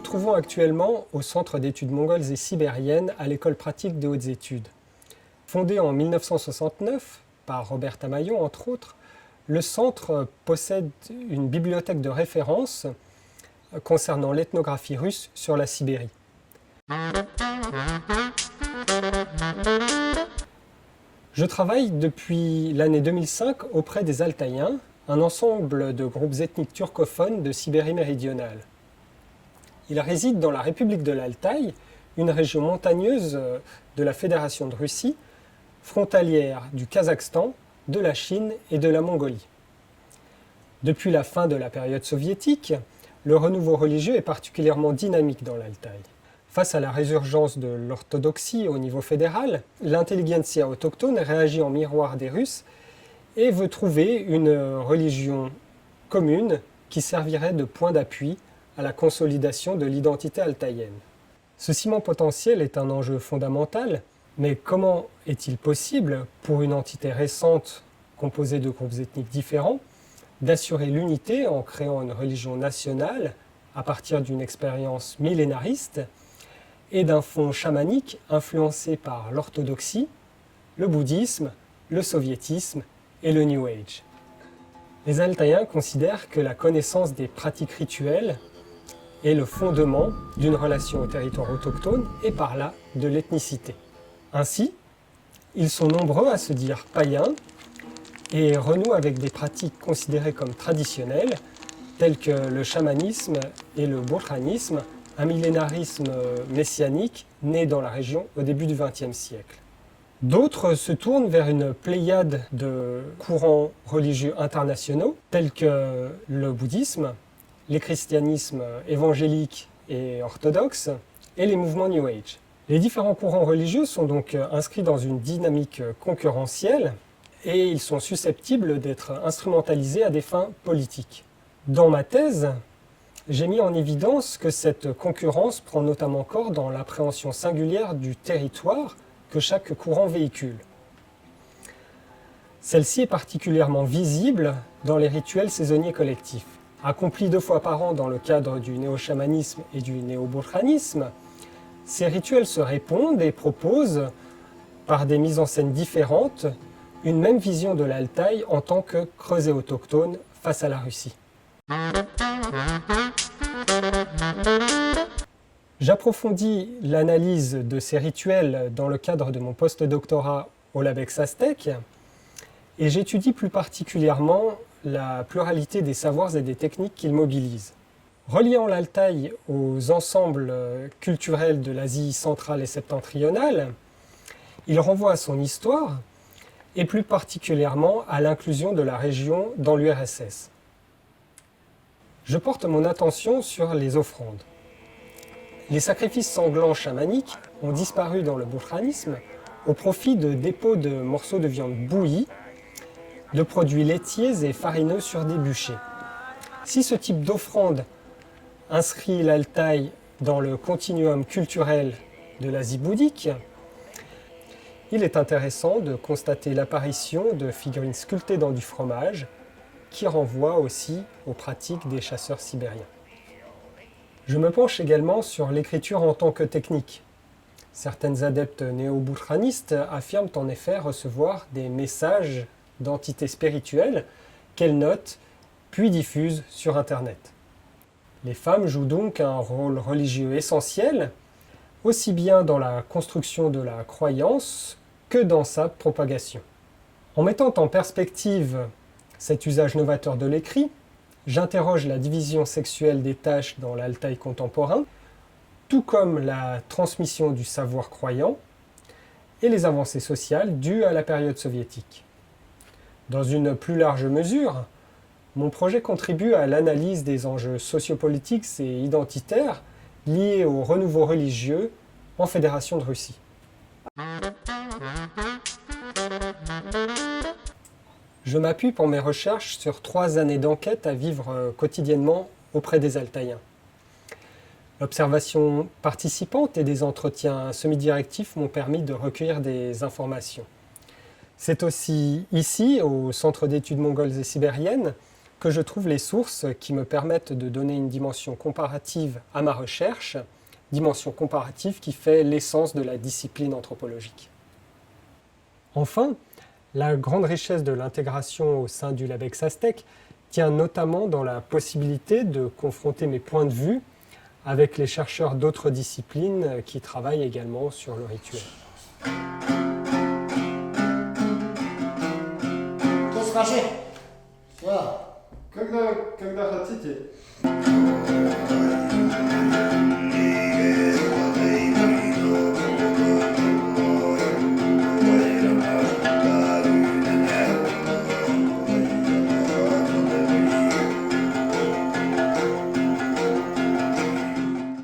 trouvons actuellement au Centre d'études mongoles et sibériennes à l'École pratique des hautes études. Fondé en 1969 par Robert Tamayon, entre autres, le centre possède une bibliothèque de référence concernant l'ethnographie russe sur la Sibérie. Je travaille depuis l'année 2005 auprès des Altaïens, un ensemble de groupes ethniques turcophones de Sibérie méridionale. Ils résident dans la République de l'Altaï, une région montagneuse de la Fédération de Russie, frontalière du Kazakhstan, de la Chine et de la Mongolie. Depuis la fin de la période soviétique, le renouveau religieux est particulièrement dynamique dans l'Altaï. Face à la résurgence de l'orthodoxie au niveau fédéral, l'intelligentsia autochtone réagit en miroir des Russes et veut trouver une religion commune qui servirait de point d'appui à la consolidation de l'identité altaïenne. Ce ciment potentiel est un enjeu fondamental, mais comment est-il possible pour une entité récente composée de groupes ethniques différents d'assurer l'unité en créant une religion nationale à partir d'une expérience millénariste et d'un fond chamanique influencé par l'orthodoxie, le bouddhisme, le soviétisme et le New Age. Les Altaïens considèrent que la connaissance des pratiques rituelles est le fondement d'une relation au territoire autochtone et par là de l'ethnicité. Ainsi, ils sont nombreux à se dire païens et renouent avec des pratiques considérées comme traditionnelles, telles que le chamanisme et le burkhanisme, un millénarisme messianique né dans la région au début du XXe siècle. D'autres se tournent vers une pléiade de courants religieux internationaux, tels que le bouddhisme, les christianismes évangéliques et orthodoxes, et les mouvements New Age. Les différents courants religieux sont donc inscrits dans une dynamique concurrentielle et ils sont susceptibles d'être instrumentalisés à des fins politiques. Dans ma thèse, j'ai mis en évidence que cette concurrence prend notamment corps dans l'appréhension singulière du territoire que chaque courant véhicule. Celle-ci est particulièrement visible dans les rituels saisonniers collectifs. Accomplis 2 fois par an dans le cadre du néo-chamanisme et du néo-burkhanisme, ces rituels se répondent et proposent, par des mises en scène différentes, une même vision de l'Altaï en tant que creuset autochtone face à la Russie. J'approfondis l'analyse de ces rituels dans le cadre de mon post-doctorat au LabEx Aztec et j'étudie plus particulièrement la pluralité des savoirs et des techniques qu'ils mobilisent. Reliant l'Altaï aux ensembles culturels de l'Asie centrale et septentrionale, il renvoie à son histoire et plus particulièrement à l'inclusion de la région dans l'URSS. Je porte mon attention sur les offrandes. Les sacrifices sanglants chamaniques ont disparu dans le burkhanisme au profit de dépôts de morceaux de viande bouillie, de produits laitiers et farineux sur des bûchers. Si ce type d'offrande inscrit l'Altaï dans le continuum culturel de l'Asie bouddhique, il est intéressant de constater l'apparition de figurines sculptées dans du fromage qui renvoient aussi aux pratiques des chasseurs sibériens. Je me penche également sur l'écriture en tant que technique. Certaines adeptes néo-burkhanistes affirment en effet recevoir des messages d'entités spirituelles qu'elles notent puis diffusent sur Internet. Les femmes jouent donc un rôle religieux essentiel, aussi bien dans la construction de la croyance que dans sa propagation. En mettant en perspective cet usage novateur de l'écrit, j'interroge la division sexuelle des tâches dans l'Altaï contemporain, tout comme la transmission du savoir croyant et les avancées sociales dues à la période soviétique. Dans une plus large mesure, mon projet contribue à l'analyse des enjeux sociopolitiques et identitaires liés au renouveau religieux en Fédération de Russie. Je m'appuie pour mes recherches sur 3 années d'enquête à vivre quotidiennement auprès des Altaïens. L'observation participante et des entretiens semi-directifs m'ont permis de recueillir des informations. C'est aussi ici, au Centre d'études mongoles et sibériennes, que je trouve les sources qui me permettent de donner une dimension comparative à ma recherche, dimension comparative qui fait l'essence de la discipline anthropologique. Enfin, la grande richesse de l'intégration au sein du LabEx Aztec tient notamment dans la possibilité de confronter mes points de vue avec les chercheurs d'autres disciplines qui travaillent également sur le rituel. Когда хотите.